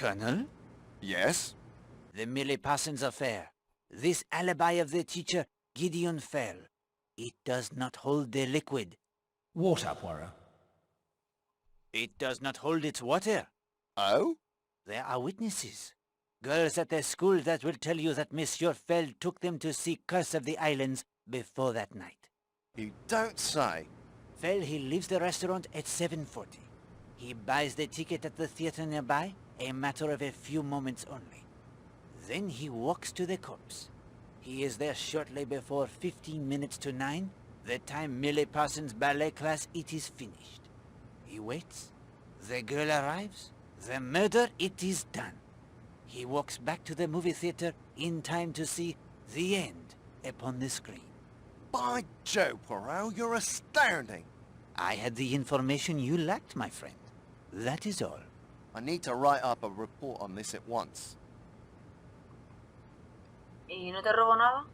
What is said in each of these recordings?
Colonel? Yes? The Millie Parsons affair. This alibi of the teacher, Gideon Fell. It does not hold the liquid. Water, Poirot. It does not hold its water. Oh? There are witnesses. Girls at their school that will tell you that Monsieur Fell took them to see Curse of the Islands before that night. You don't say. Fell, he leaves the restaurant at 7:40. He buys the ticket at the theater nearby, a matter of a few moments only. Then he walks to the corpse. He is there shortly before 15 minutes to 9, the time Millie Parsons' ballet class it is finished. He waits. The girl arrives. The murder, it is done. He walks back to the movie theater in time to see the end upon the screen. By Joe, Poirot, you're astounding. I had the information you lacked, my friend. That is all. I need to write up a report on this at once. ¿Y no te robo nada?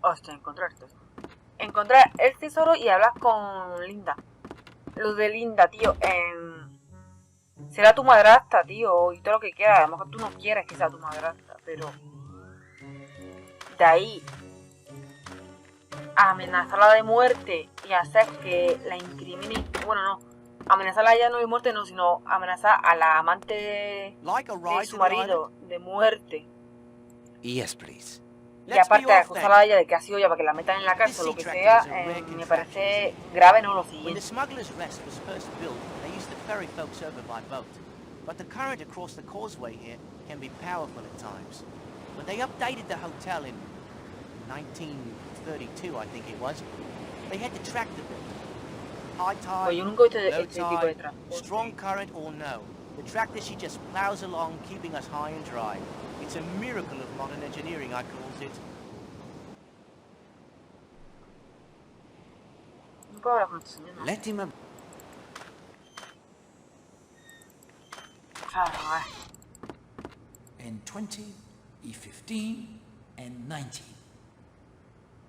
Hostia, encontrar el tesoro y hablar con Linda. Lo de Linda, tío. Será tu madrastra, tío, y todo lo que quieras. A lo mejor tú no quieres que sea tu madrastra, pero de ahí a amenazarla de muerte y hacer que la incrimine. Bueno, no. Amenazarla ya no de muerte, no, sino amenazar a la amante de su marido de muerte. Yes, please. Y aparte de acusarla a ella de que ha sido ella para que la metan en la cárcel o lo que sea, me parece grave, ¿no? Lo siguiente. The smuggler's rest was first built, they used to ferry folks over by boat. But the current across the causeway here can be powerful at times. When they updated the hotel in 1932, I think it was, they had to track the building. High tide, low tide, strong current or no. The tractor, she just plows along, keeping us high and dry. It's a miracle of modern engineering, I calls it. Let him up. And 20, E15, and 19.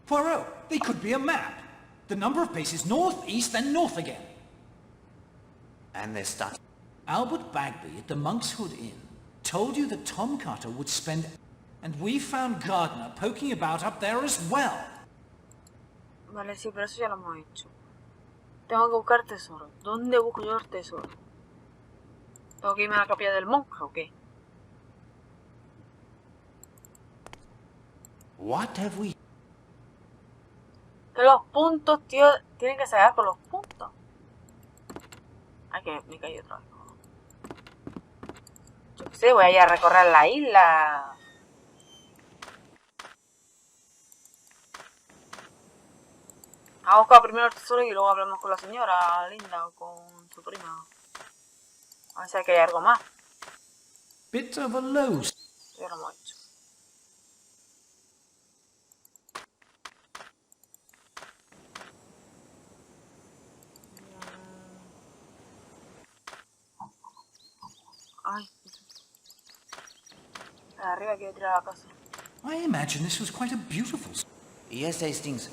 Poirot, they could be a map. The number of paces north, east, and north again. And they start. Albert Bagby at the Monk's Hood Inn told you that Tom Carter would spend... And we found Gardner poking about up there as well. Vale, sí, pero eso ya lo hemos hecho. Tengo que buscar tesoro. ¿Dónde busco yo el tesoro? ¿Tengo que irme a la capilla del monje o qué? What have we? Que los puntos, tío, tienen que sacar con los puntos. Ay, que me caí otra vez. Yo qué sé, voy a ir a recorrer la isla. Vamos a buscar primero el tesoro y luego hablamos con la señora Linda o con su prima. A ver si hay algo más. Bit of a low. Ya lo hemos hecho. Ay. Arriba quiero tirar a la casa. I imagine this was quite a beautiful... Yes, Hastings.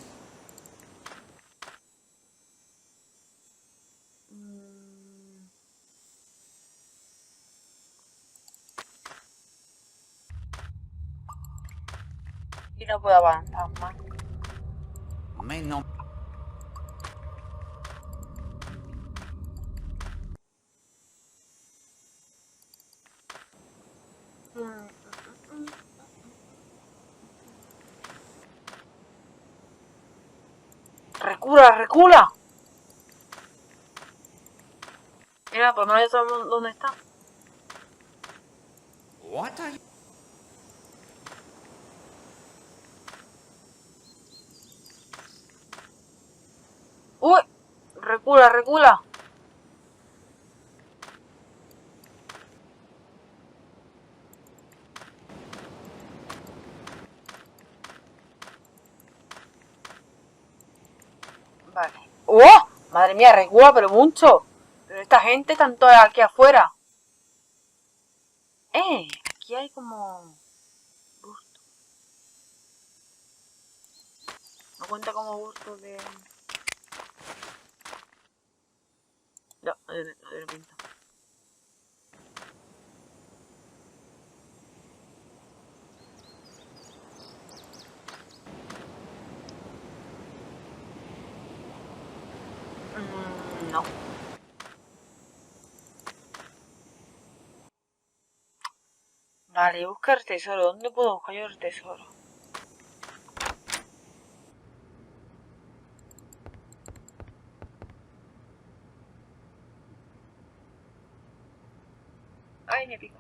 Y no puedo avanzar más. No. ¡Recula, recula! Mira, por lo menos ya sabemos dónde está. What are you... ¡Uy! ¡Recula, recula! Vale. ¡Oh! Madre mía, recula, pero mucho. Pero esta gente tanto aquí afuera. Aquí hay como... busto. No cuenta como busto de... No, de pinta. No. Vale, buscar tesoro. ¿Dónde puedo buscar yo el tesoro? Ay, me pica.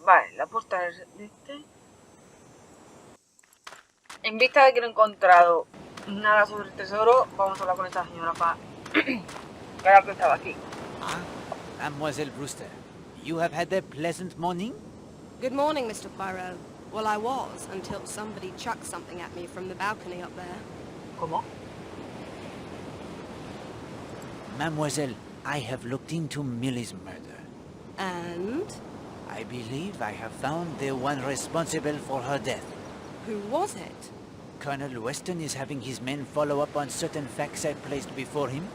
Vale, la puerta de este. En vista de que no he encontrado nada sobre el tesoro, vamos a hablar con esta señora para que era que estaba aquí. Ah, Mademoiselle Brewster, you have had a pleasant morning? Good morning, Mr. Poirot. Well, I was, until somebody chucked something at me from the balcony up there. ¿Cómo? Mademoiselle, I have looked into Millie's murder. And? I believe I have found the one responsible for her death. Who was it? Colonel Weston is having his men follow up on certain facts I placed before him.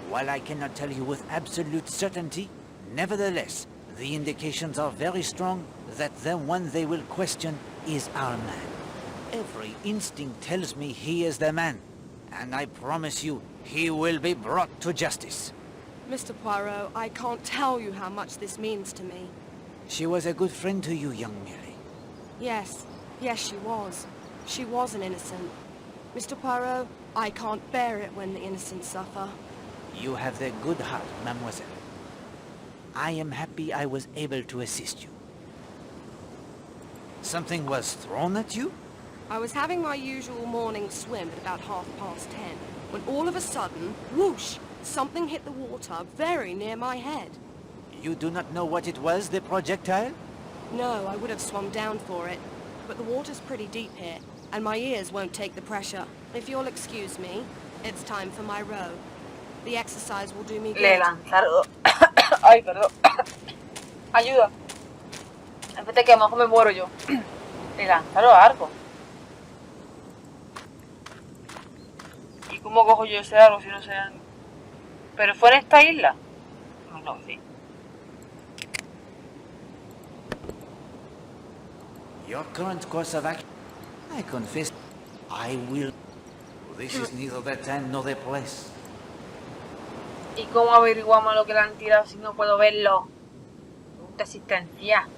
While I cannot tell you with absolute certainty, nevertheless, the indications are very strong that the one they will question is our man. Every instinct tells me he is the man, and I promise you, he will be brought to justice. Mr. Poirot, I can't tell you how much this means to me. She was a good friend to you, young Millie. Yes, she was. She was an innocent. Mr. Poirot, I can't bear it when the innocent suffer. You have the good heart, mademoiselle. I am happy I was able to assist you. Something was thrown at you? I was having my usual morning swim at about 10:30, when all of a sudden, whoosh, something hit the water very near my head. You do not know what it was, the projectile? No, I would have swum down for it, but the water's pretty deep here, and my ears won't take the pressure. If you'll excuse me, it's time for my row. The exercise will do me good. Le lanzaron... Ay, perdón. Ayuda. Espérate que a lo mejor me muero yo. Le lanzaron algo. ¿Y cómo cojo yo ese algo si no sé? ¿Pero fue en esta isla? No, sí. Your current course of action, I confess, I will. This is neither the time nor the place. ¿Y cómo averiguamos lo que le han tirado si no puedo verlo? Pregunta existencia.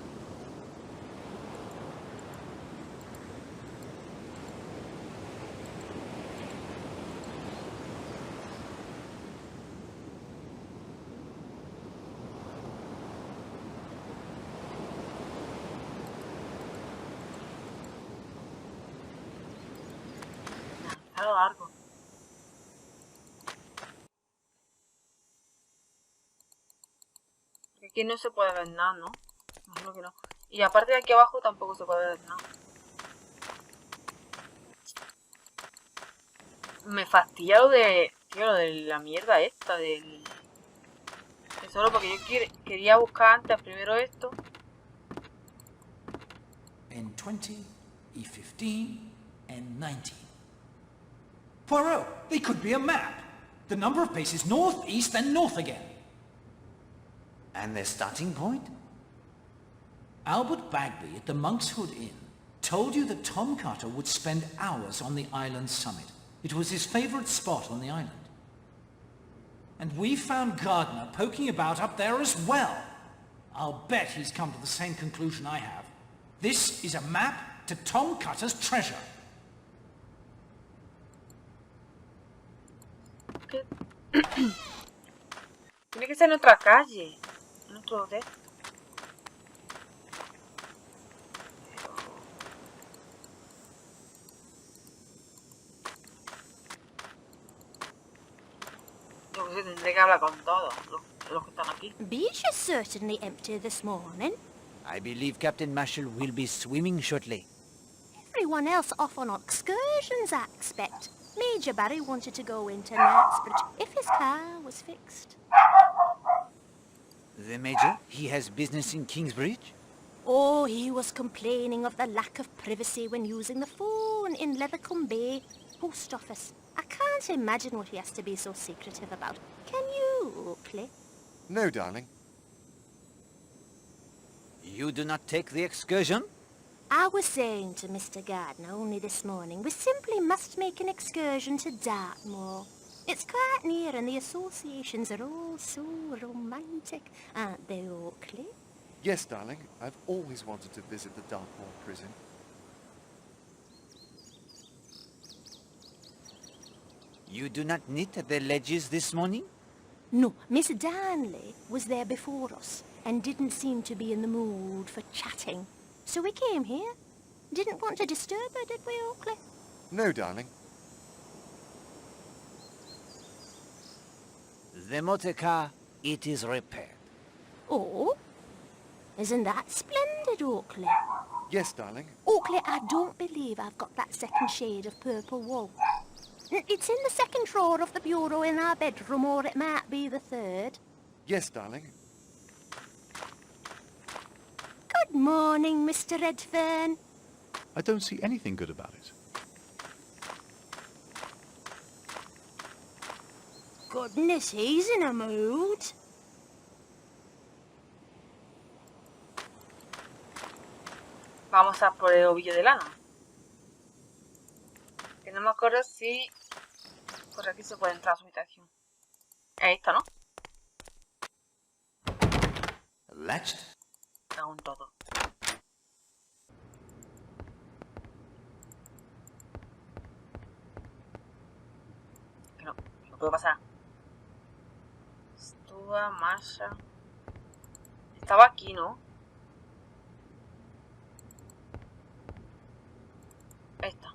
Algo largo. Aquí no se puede ver nada, ¿no? Imagino que no. Y aparte de aquí abajo tampoco se puede ver nada. Me fastidia lo de... Tío, lo de la mierda esta del... Tesoro, porque yo quería buscar antes primero esto. And 20, E15, and 19. Poirot, they could be a map. The number of paces north, east, and north again. And the starting point? Albert Bagby at the Monk's Hood Inn told you that Tom Carter would spend hours on the island's summit. It was his favourite spot on the island. And we found Gardner poking about up there as well. I'll bet he's come to the same conclusion I have. This is a map to Tom Carter's treasure. Tiene que ser en otra calle. En otro hotel. Yo que sé, tendré que hablar con todos los que están aquí. Beach is certainly empty this morning. I believe Captain Marshall will be swimming shortly. Everyone else off on excursions, I expect. Major Barry wanted to go in tonight, but if his I was fixed. The Major, he has business in Kingsbridge? Oh, he was complaining of the lack of privacy when using the phone in Leathercombe Bay post office. I can't imagine what he has to be so secretive about. Can you, Oakley? No, darling. You do not take the excursion? I was saying to Mr. Gardner only this morning, we simply must make an excursion to Dartmoor. It's quite near and the associations are all so romantic, aren't they, Oakley? Yes, darling. I've always wanted to visit the Dartmoor prison. You do not knit at the ledges this morning? No, Miss Darnley was there before us and didn't seem to be in the mood for chatting. So we came here. Didn't want to disturb her, did we, Oakley? No, darling. The motor car, it is repaired. Oh? Isn't that splendid, Oakley? Yes, darling. Oakley, I don't believe I've got that second shade of purple wool. It's in the second drawer of the bureau in our bedroom, or it might be the third. Yes, darling. Good morning, Mr. Redfern. I don't see anything good about it. Goodness, he's in a mood. Vamos a por el ovillo de lana. Que no me acuerdo si por aquí se puede entrar a su habitación. Ahí está, ¿no? Latched? Aún todo. Que no puedo pasar. Estuva, Masha. Estaba aquí, ¿no? Ahí está.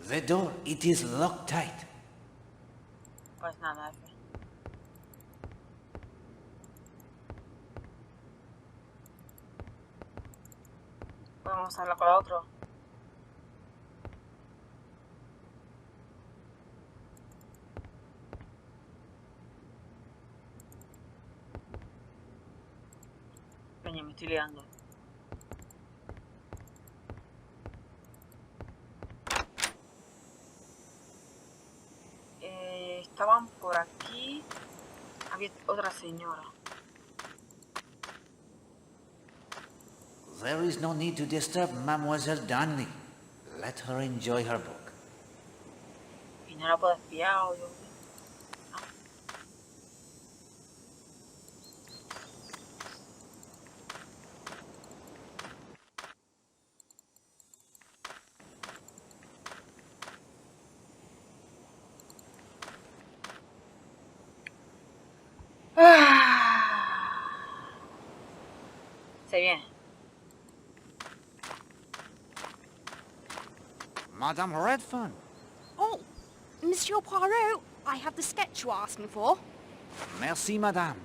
The door, it is locked tight. Pues nada, F. Vamos a hablar con la otra. Peña, me estoy liando. Estaban por aquí. Había otra señora. There is no need to disturb Mademoiselle Darnley. Let her enjoy her book. Y no la puedo espiar o yo. No. Se viene. Madame Redfern. Oh, Monsieur Poirot, I have the sketch you asked me for. Merci, madame.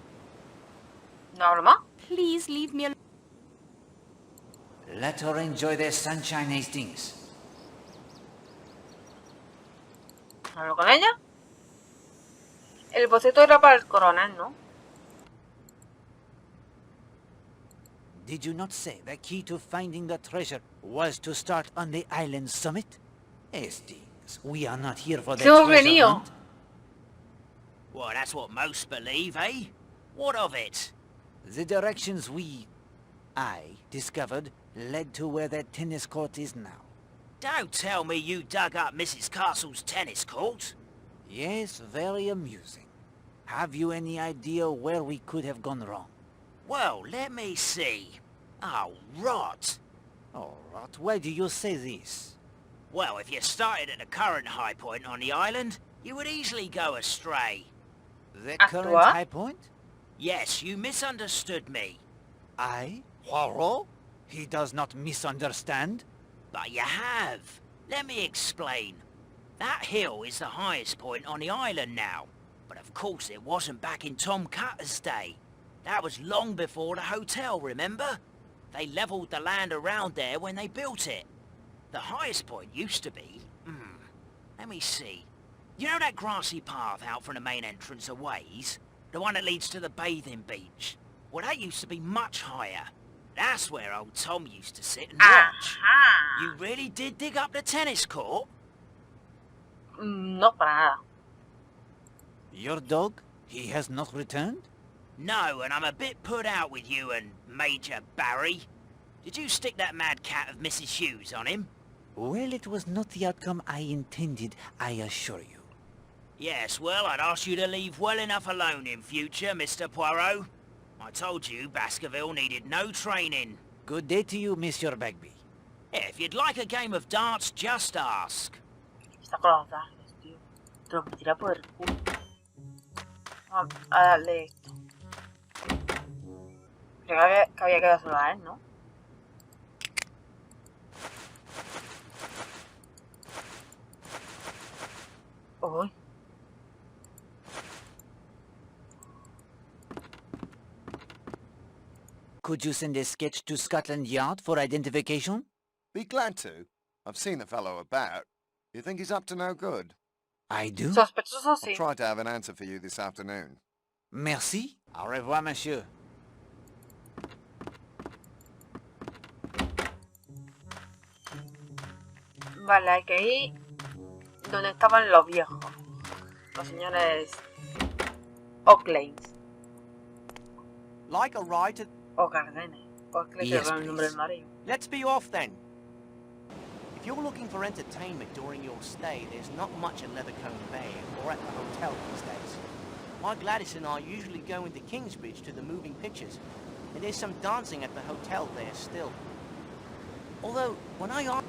¿No hablo más? Please leave me alone. Let her enjoy the sunshine, Hastings. ¿No hablo con ella? El boceto era para el coronel, ¿no? Did you not say the key to finding the treasure was to start on the island summit? Hastings, we are not here for the hemos treasure venido. hunt. Well, that's what most believe, eh? What of it? The directions I discovered led to where the tennis court is now. Don't tell me you dug up Mrs. Castle's tennis court. Yes, very amusing. Have you any idea where we could have gone wrong? Well, let me see. Oh, rot. Oh, rot, why do you say this? Well, if you started at the current high point on the island, you would easily go astray. The At current what? high point? Yes, you misunderstood me. I? Poirot? He does not misunderstand. But you have. Let me explain. That hill is the highest point on the island now. But of course it wasn't back in Tom Cutter's day. That was long before the hotel, remember? They levelled the land around there when they built it. The highest point used to be... Let me see. You know that grassy path out from the main entrance a ways? The one that leads to the bathing beach? Well, that used to be much higher. That's where old Tom used to sit and watch. Ajá. You really did dig up the tennis court? No, para nada. Your dog? He has not returned? No, and I'm a bit put out with you and Major Barry. Did you stick that mad cat of Mrs. Hughes on him? Well, it was not the outcome I intended, I assure you. Yes, well, I'd ask you to leave well enough alone in future, Mr. Poirot. I told you Baskerville needed no training. Good day to you, Monsieur Bagby. Yeah, if you'd like a game of darts, just ask. Está con los ángeles, tío. Te lo meterá por el culo. Vamos a darle esto. Creo que había quedado solo a él, ¿no? Uy. Could you send a sketch to Scotland Yard for identification? Be glad to. I've seen the fellow about. You think he's up to no good? I do. Sospechoso I'll sí. try to have an answer for you this afternoon. Merci. Au revoir, monsieur. Vale, hay que ir donde estaban los viejos. Los señores Oakley. Like a ride to... O Gardenes. Oakley, Yes, que era el nombre please. del marido. Let's be off then. If you're looking for entertainment during your stay, there's not much at Leathercombe Bay or at the hotel these days. My Gladys and I usually go into Kingsbridge to the moving pictures, and there's some dancing at the hotel there still. Although, when I asked...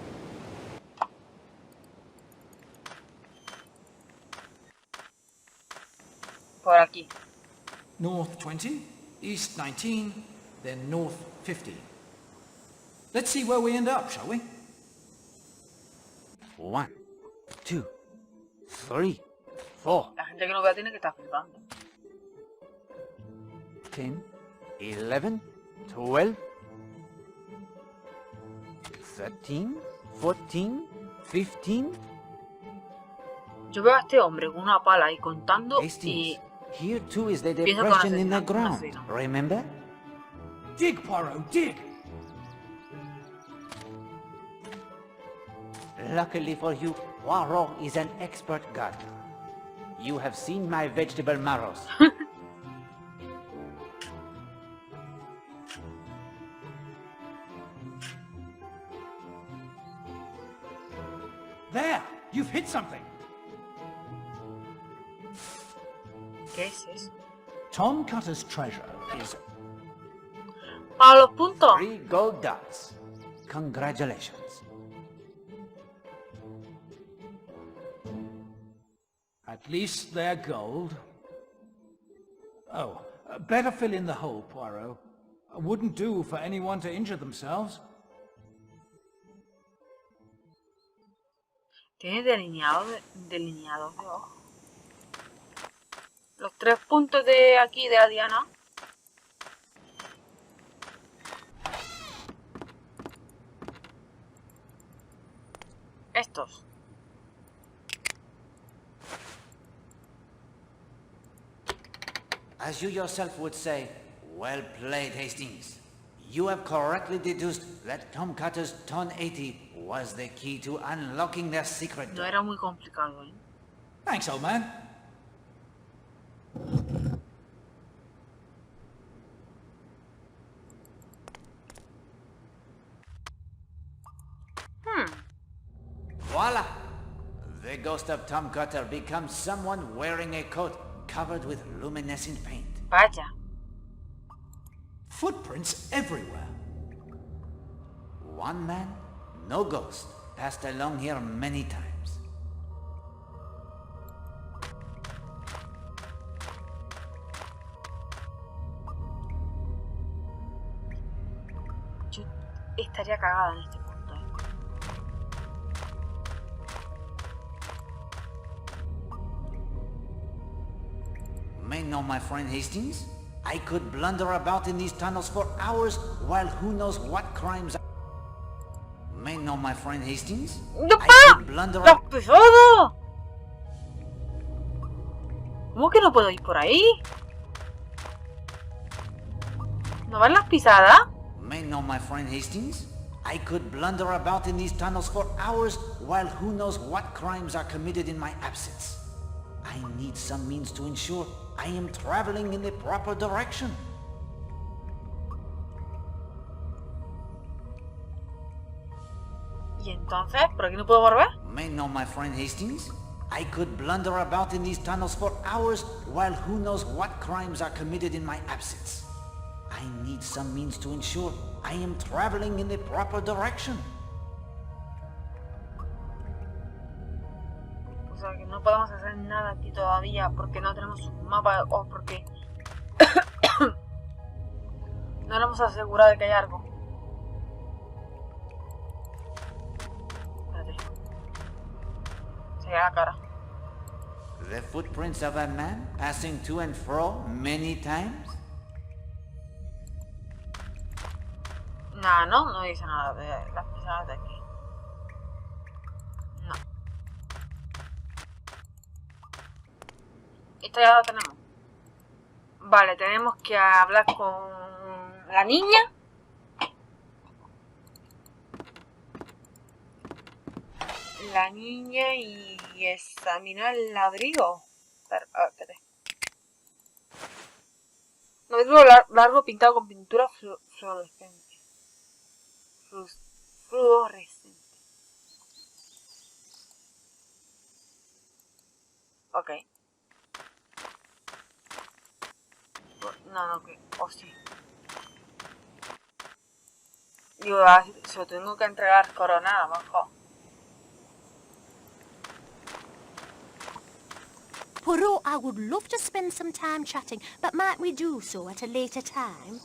Por aquí. North 20, east 19, then north 50. Let's see where we end up, shall we? 1, 2, 3, 4, La gente que no vea tiene que estar flipando. 10, 11, 12, 13, 14, 15. Yo veo a este hombre con una pala y contando Hastings. y... Here too is the Pienso que depression in the no ground. sé, no. Remember? Dig, Poirot, dig! Luckily for you, Poirot is an expert gardener. You have seen my vegetable marrows. There! You've hit something! ¿Qué es eso? Tom Cutter's treasure is... ¡A los puntos! 3 gold dots. Congratulations. At least they're gold. Oh, better fill in the hole, Poirot. Wouldn't do for anyone to injure themselves. Tiene delineados de ojo. Los 3 puntos de aquí de la diana. Estos. As you yourself would say, well played, Hastings. You have correctly deduced that Tom Cutter's ton 80 was the key to unlocking their secret No door. era muy complicado, ¿eh? Thanks, old man. Voila! The ghost of Tom Cutter becomes someone wearing a coat covered with luminescent paint. Vaya. Footprints everywhere. One man, no ghost, passed along here many times. Yo estaría cagada en este punto, ¿eh? May know, my friend Hastings, I could blunder about in these tunnels for hours while who knows what crimes. May know, my friend Hastings, ¡No, I para! could blunder ¡Los pesados! ¿Cómo que no puedo ir por ahí? ¿No van las pisadas? May know my friend Hastings? I could blunder about in these tunnels for hours while who knows what crimes are committed in my absence. I need some means to ensure I am traveling in the proper direction. ¿Y entonces? ¿Por aquí no puedo volver? May know my friend Hastings? I could blunder about in these tunnels for hours while who knows what crimes are committed in my absence. I need some means to ensure I am traveling in the proper direction. O sea que no podemos hacer nada aquí todavía porque no tenemos un mapa o porque no nos hemos asegurado de que hay algo. Espérate. Se ve la cara. The footprints of a man passing to and fro many times? Nah, no dice nada de las pisadas de aquí. No. Esta ya la tenemos. Vale, tenemos que hablar con la niña. La niña y examinar el ladrillo. Espérate. Ladrillo largo pintado con pintura fluorescente. Fluorescente. Ok. No, que... Oh, sí. Digo, se lo tengo que entregar coronada, mejor. Poirot, I would love to spend some time chatting, but might we do so at a later time?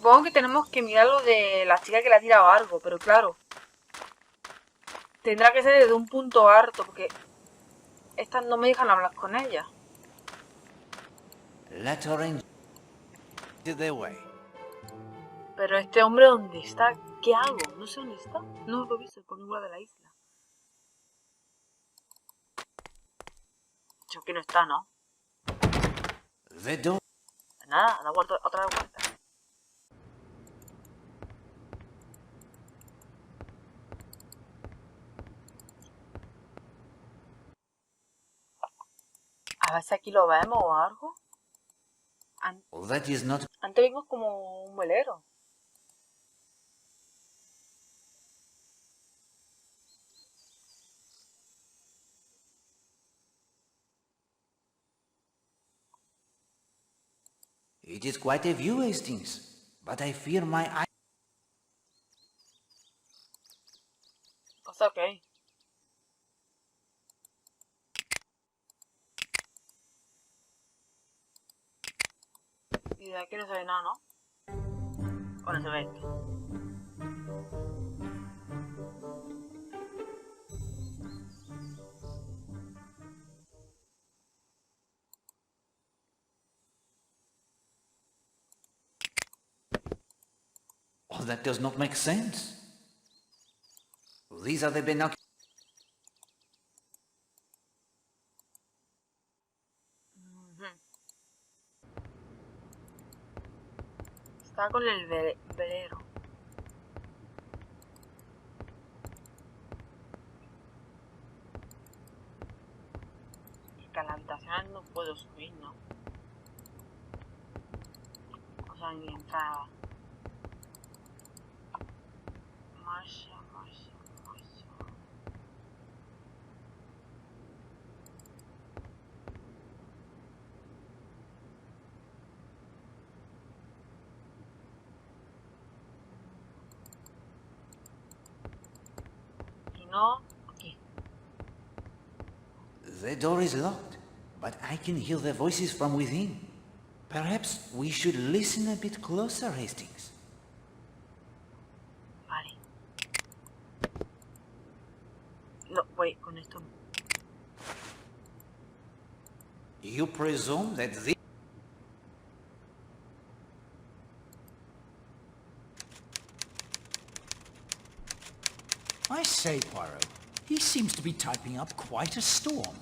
Supongo que tenemos que mirar lo de la chica que le ha tirado algo, pero claro. Tendrá que ser desde un punto harto, porque estas no me dejan hablar con ella. Let her enjoy their way. Pero este hombre, ¿dónde está? ¿Qué hago? No sé dónde está. No lo he visto por ninguna de la isla. Yo que no está, ¿no? The door. Nada, da vuelta, otra vez vuelta. A ver si aquí lo vemos o algo. That is not. Antes vimos como un velero. It is quite a view, Hastings, but I fear my eye. Pues ok. Y de aquí no se ve nada, ¿no? Bueno, se ve esto. Oh, that does not make sense. These are the binoculars. Está con el velero. Es que a las habitaciones no puedo subir, ¿no? O sea, ni entrada. Marcha. No, aquí. The door is locked, but I can hear their voices from within. Perhaps we should listen a bit closer, Hastings. Vale. No, voy con esto. You presume that this... I say, Poirot, he seems to be typing up quite a storm.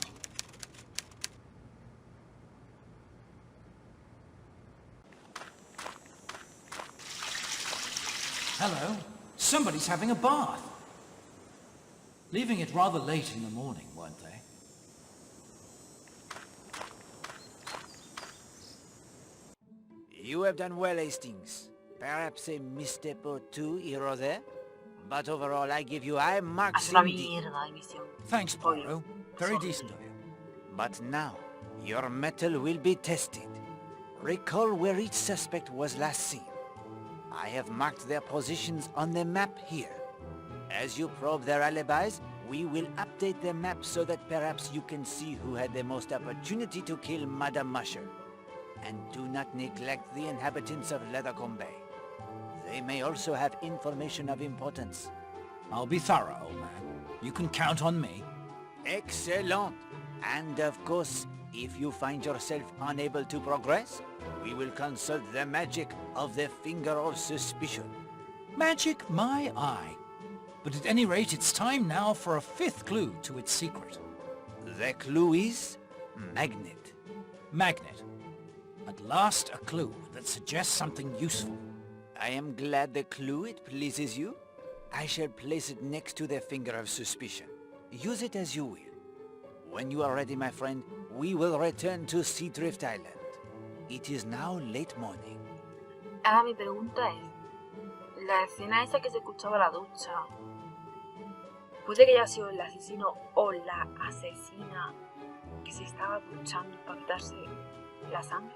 Hello. Somebody's having a bath. Leaving it rather late in the morning, weren't they? You have done well, Hastings. Perhaps a misstep or two here or there. But overall, I give you high marks Hace una indeed. mierda de misión. Thanks, Poirot. Very decent of you. But now, your mettle will be tested. Recall where each suspect was last seen. I have marked their positions on the map here. As you probe their alibis, we will update the map so that perhaps you can see who had the most opportunity to kill Madame Musher. And do not neglect the inhabitants of Leathercombe Bay. They may also have information of importance. I'll be thorough, old man. You can count on me. Excellent! And of course, if you find yourself unable to progress, we will consult the magic of the finger of suspicion. Magic my eye. But at any rate, it's time now for a fifth clue to its secret. The clue is magnet. Magnet. At last, a clue that suggests something useful. I am glad the clue it pleases you. I shall place it next to the finger of suspicion. Use it as you will. When you are ready, my friend, we will return to Seadrift Island. It is now late morning. Ahora mi pregunta es, la escena esa que se escuchaba en la ducha, ¿puede que haya sido el asesino o la asesina que se estaba duchando para quitarse la sangre?